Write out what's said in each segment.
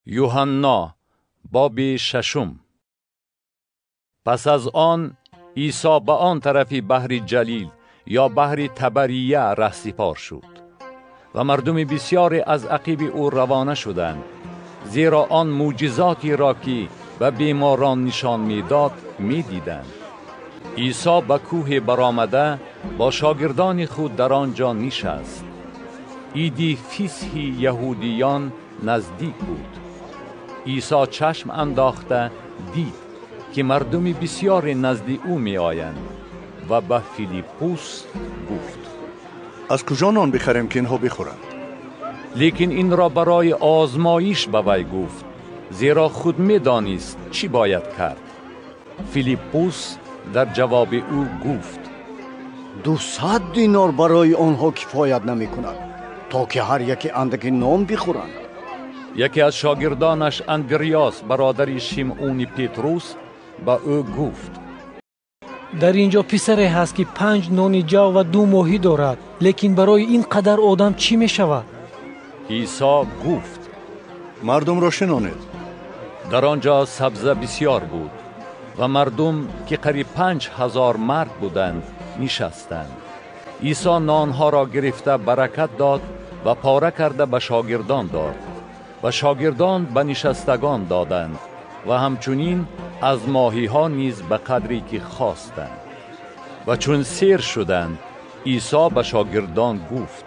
یوحنا باب 6. پس از آن عیسی به آن طرفی بحر جلیل یا بحر تبریه رهسپار شد و مردم بسیاری از عقیب او روانه شدند، زیرا آن معجزاتی را که به بیماران نشان میداد میدیدند. عیسی به کوه برآمده با شاگردان خود در آنجا نشست. عید فسح یهودیان نزدیک بود. عیسی چشم انداخته دید که مردم بسیار نزد او می آیند و به فیلیپوس گفت: از کجا نان بخریم که اینها بخورند؟ لیکن این را برای آزمایش به وی گفت، زیرا خود می دانست چی باید کرد. فیلیپوس در جواب او گفت: 200 دینار برای آنها کفایت نمی کند تا که هر یکی اندکی نان بخورند. یکی از شاگردانش اندریاس برادر شیمعون پتروس با او گفت: در اینجا پسری هست که 5 نان جو و 2 ماهی دارد، لیکن برای این قدر آدم چی می شود؟ عیسی گفت: مردم را شنانید. در آنجا سبزه بسیار بود و مردم که قریب 5000 مرد بودند نشستند. عیسی نانها را گرفته برکت داد و پاره کرده به شاگردان داد و شاگردان به نشستگان دادند و همچنین از ماهی ها نیز به قدری که خواستند. و چون سیر شدند، عیسی به شاگردان گفت: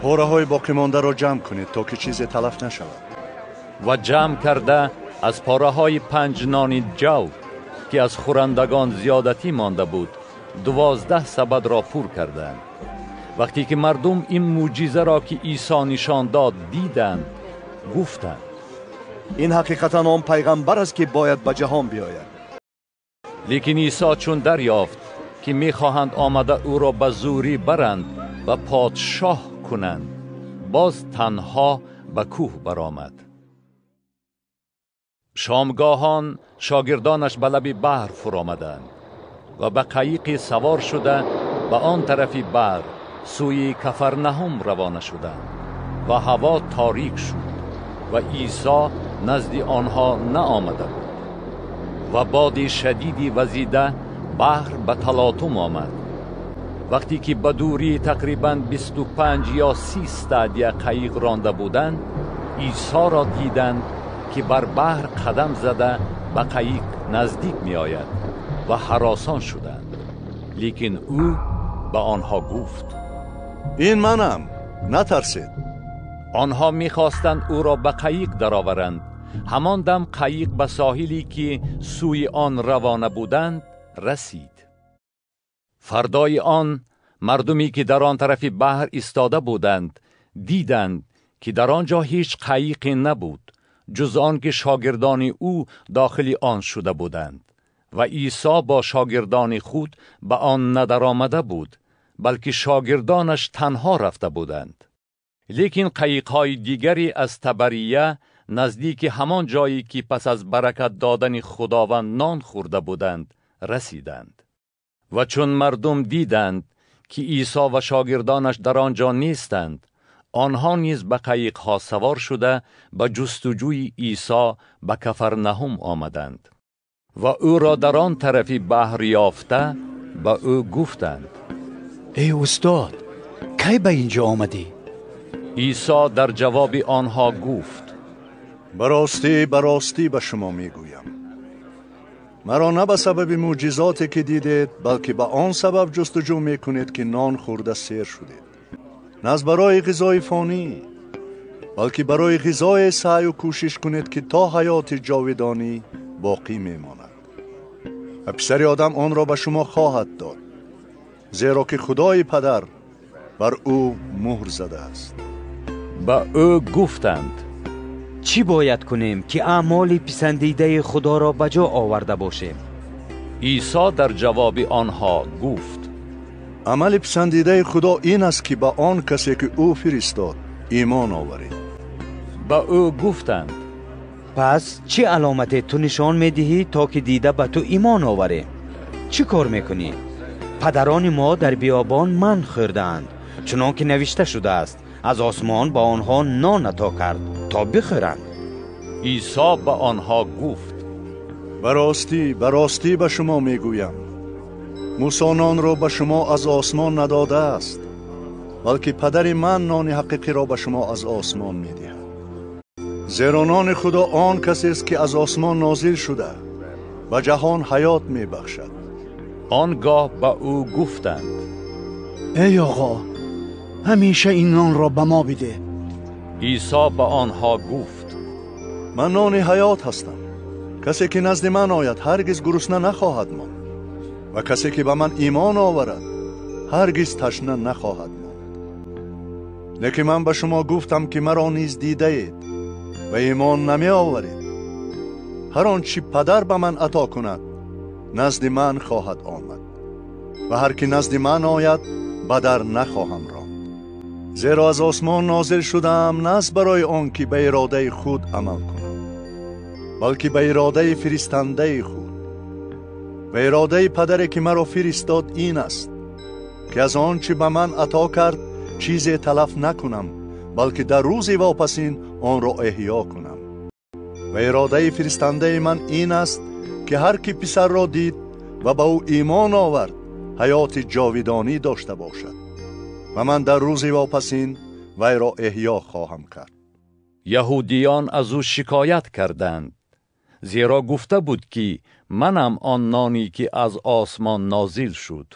پاره های باقی مانده را جمع کنید تا که چیزی تلف نشود. و جمع کرده از پاره های 5 نان جو که از خورندگان زیادتی مانده بود 12 سبد را پر کردند. وقتی که مردم این معجزه را که عیسی نشان داد دیدند، گفتند: این حقیقتا آن پیغمبر است که باید به جهان بیاید. لیکن عیسی چون دریافت که میخواهند آمده او را به زوری برند و پادشاه کنند، باز تنها به کوه برآمد. شامگاهان شاگردانش به لب بحر فرآمدند و به قایق سوار شده به آن طرفی بحر سوی کفرنهم روانه شدند و هوا تاریک شد و عیسی نزد آنها نآمده بود و باد شدیدی وزیده بحر به تلاطم آمد. وقتی که به دوری تقریباً 25 یا 30 استادیه قایق رانده بودند، عیسی را دیدند که بر بحر قدم زده به قایق نزدیک می آید و هراسان شدند. لیکن او به آنها گفت: این منم، نترسید. آنها می‌خواستند او را به قایق درآورند. همان دم قایق به ساحلی که سوی آن روانه بودند رسید. فردای آن مردمی که در آن طرف بحر ایستاده بودند دیدند که در آنجا هیچ قایقی نبود جز آن که شاگردان او داخل آن شده بودند و عیسی با شاگردان خود به آن ندرآمده بود، بلکه شاگردانش تنها رفته بودند. لیکن قایق‌های دیگری از تبریه نزدیک همان جایی که پس از برکت دادن خداوند نان خورده بودند رسیدند. و چون مردم دیدند که عیسی و شاگردانش در آنجا نیستند، آنها نیز به قایق‌ها سوار شده به جستجوی عیسی به کفرنهم آمدند و او را در آن طرفی بحر یافته به او گفتند: ای استاد، کی به اینجا آمدی؟ عیسی در جواب آنها گفت: براستی براستی به شما میگویم، مرا نه به سبب معجزاتی که دیدید بلکه به آن سبب جستجو میکنید که نان خورده سیر شدید، نه از برای غذای فانی بلکه برای غذای سعی و کوشش کنید که تا حیات جاودانی باقی میماند. و پسر آدم آن را به شما خواهد داد، زیرا که خدای پدر بر او مهر زده است. با او گفتند: چی باید کنیم که اعمال پسندیده خدا را بجا آورده باشیم؟ عیسی در جواب آنها گفت: عمل پسندیده خدا این است که به آن کسی که او فرستاد ایمان آورید. با او گفتند: پس چه علامتی تو نشان میدهی تا که دیده به تو ایمان آوره؟ چی کار میکنی؟ پدران ما در بیابان من خوردند، چنان که نوشته شده است: از آسمان با آنها نان عطا کرد تا بخورند. عیسی به آنها گفت: به راستی به شما میگویم موسی نان را به شما از آسمان نداده است، بلکه پدر من نان حقیقی را به شما از آسمان میدهد. زیرا نان خدا آن کسی است که از آسمان نازل شده و جهان حیات میبخشد. آنگاه به او گفتند: ای آقا، همیشه این نان را به ما بده. عیسی به آنها گفت: من نان حیات هستم. کسی که نزد من آید هرگز گرسنه نخواهد ماند و کسی که به من ایمان آورد هرگز تشنه نخواهد ماند. لیکن من به شما گفتم که مرا نیز دیده اید و ایمان نمی آورید. هر آنچه پدر به من عطا کند نزد من خواهد آمد و هر که نزد من آید به در نخواهم راند. زیرا از آسمان نازل شدم نه برای آن که به اراده خود عمل کنم، بلکه به اراده فرستنده خود. و اراده پدری که مرا فرستاد این است که از آنچه به من عطا کرد چیزی تلف نکنم، بلکه در روز واپسین آن را احیا کنم. و اراده فرستنده من این است که هر کی پسر را دید و به او ایمان آورد حیات جاودانی داشته باشد و من در روز واپسین وی را احیا خواهم کرد. یهودیان از او شکایت کردند، زیرا گفته بود که منم آن نانی که از آسمان نازل شد.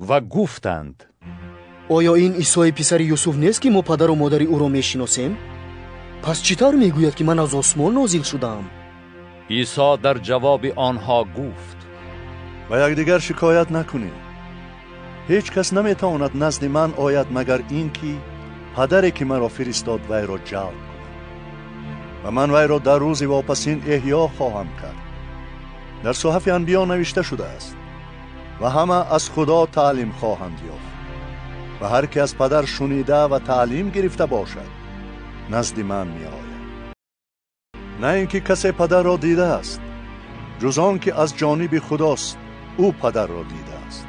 و گفتند: آیا این عیسی پسر یوسف نیست که ما پدر و مادر او را میشناسیم؟ پس چطور میگوید که من از آسمان نازل شدم؟ عیسی در جواب آنها گفت: و یکدیگر شکایت نکنید. هیچ کس نمیتواند نزد من آید مگر این که پدری که مرا فرستاد وی را جلب کند و من وی را در روز واپسین احیا خواهم کرد. در صحف انبیا نوشته شده است و همه از خدا تعلیم خواهند یافت و هر که از پدر شنیده و تعلیم گرفته باشد نزد من می آید. نه اینکه کسی پدر را دیده است جز آن که از جانب خداست او پدر را دیده است.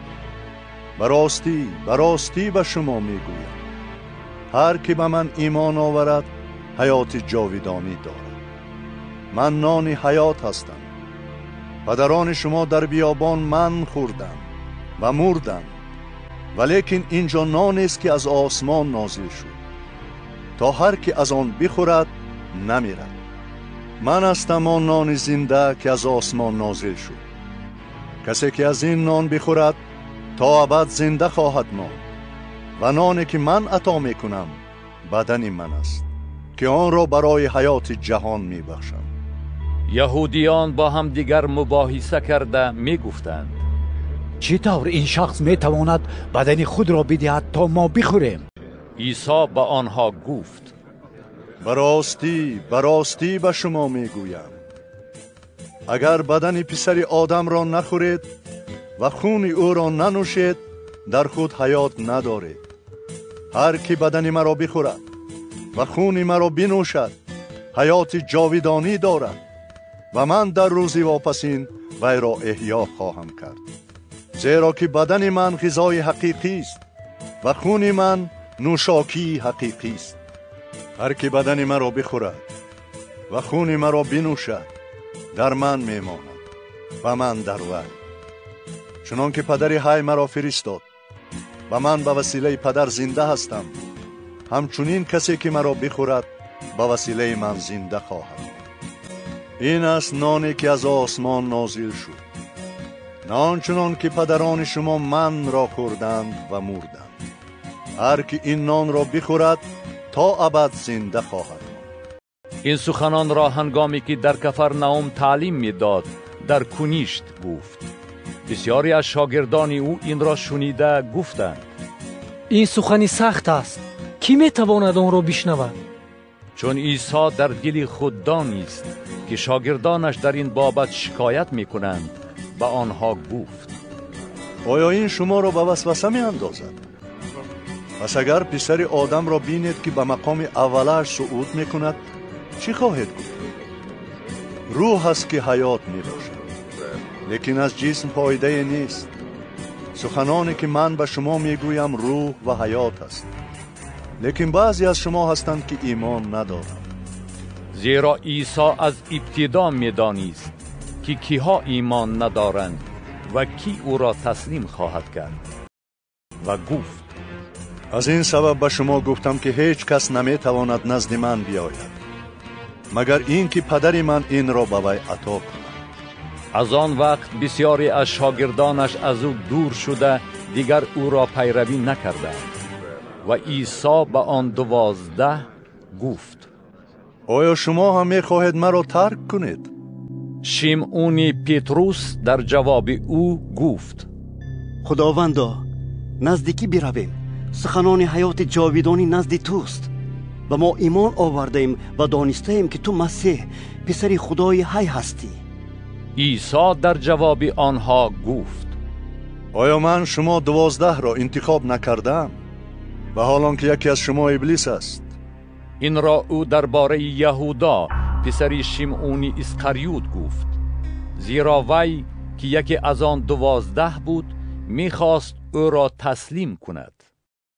به راستی به شما می گویم هر که به من ایمان آورد حیات جاودانی دارد. من نان حیات هستم. پدران شما در بیابان من خوردند و مردند، ولیکن اینجا نان است که از آسمان نازل شد تا هر که از آن بخورد نمیرد. من هستم آن نان زنده که از آسمان نازل شد. کسی که از این نان بخورد تا ابد زنده خواهد ماند و نانی که من عطا میکنم بدن من است که آن را برای حیات جهان میبخشم. یهودیان با هم دیگر مباحثه کرده میگفتند: چطور این شخص میتواند بدن خود را بدهد تا ما بخوریم؟ عیسی به آنها گفت: به راستی به شما میگویم اگر بدن پسر آدم را نخورید و خون او را ننوشید در خود حیات ندارید. هر کی بدن مرا بخورد و خون مرا بنوشد حیات جاودانی دارد و من در روز واپسین وی را احیا خواهم کرد. زیرا که بدن من غذای حقیقی است و خون من نوشاکی حقیقی است. هر کی بدن مرا بخورد و خون مرا بنوشد در من میماند و من در وی. چنان که پدر حی مرا فرستاد و من به وسیله پدر زنده هستم، همچنین کسی که مرا بخورد به وسیله من زنده خواهد. این است نانی که از آسمان نازل شد، نه آنچنان که پدران شما من را خوردند و مردند. هر که این نان را بخورد تا ابد زنده خواهد. این سخنان را هنگامی که در کفرنائوم تعلیم میداد در کنیشت گفت. بسیاری از شاگردان او این را شنیده گفتند: این سخنی سخت است، کی میتواند آن را بشنود؟ چون عیسی در دل خود دانست که شاگردانش در این بابت شکایت میکنند به آنها گفت: آیا این شما را به وسوسه می اندازد؟ پس اگر پسر آدم را بینید که به مقام اولش صعود می کند چی خواهید گفت؟ روح است که حیات می باشد، لیکن از جسم فایده نیست. سخنانی که من به شما می گویم روح و حیات است، لیکن بعضی از شما هستند که ایمان ندارند. زیرا عیسی از ابتدا می‌دانست که کیها ایمان ندارند و کی او را تسلیم خواهد کرد و گفت: از این سبب به شما گفتم که هیچ کس نمیتواند نزد من بیاید مگر این که پدر من این را به وی عطا کند. از آن وقت بسیاری از شاگردانش از او دور شده دیگر او را پیروی نکردند. و عیسی به آن 12 گفت: آیا شما هم میخواهید مرا ترک کنید؟ شیمعون پتروس در جواب او گفت: خداوندا، نزدیکی برویم. سخنان حیات جاویدانی نزد توست و ما ایمان آوردیم و دانستیم که تو مسیح پسر خدای حی هستی. عیسی در جواب آنها گفت: آیا من شما 12 را انتخاب نکردم و حالان که یکی از شما ابلیس است؟ این را او درباره یهودا پسر شیمعون اسکریوت گفت، زیرا وی که یکی از آن 12 بود میخواست او را تسلیم کند.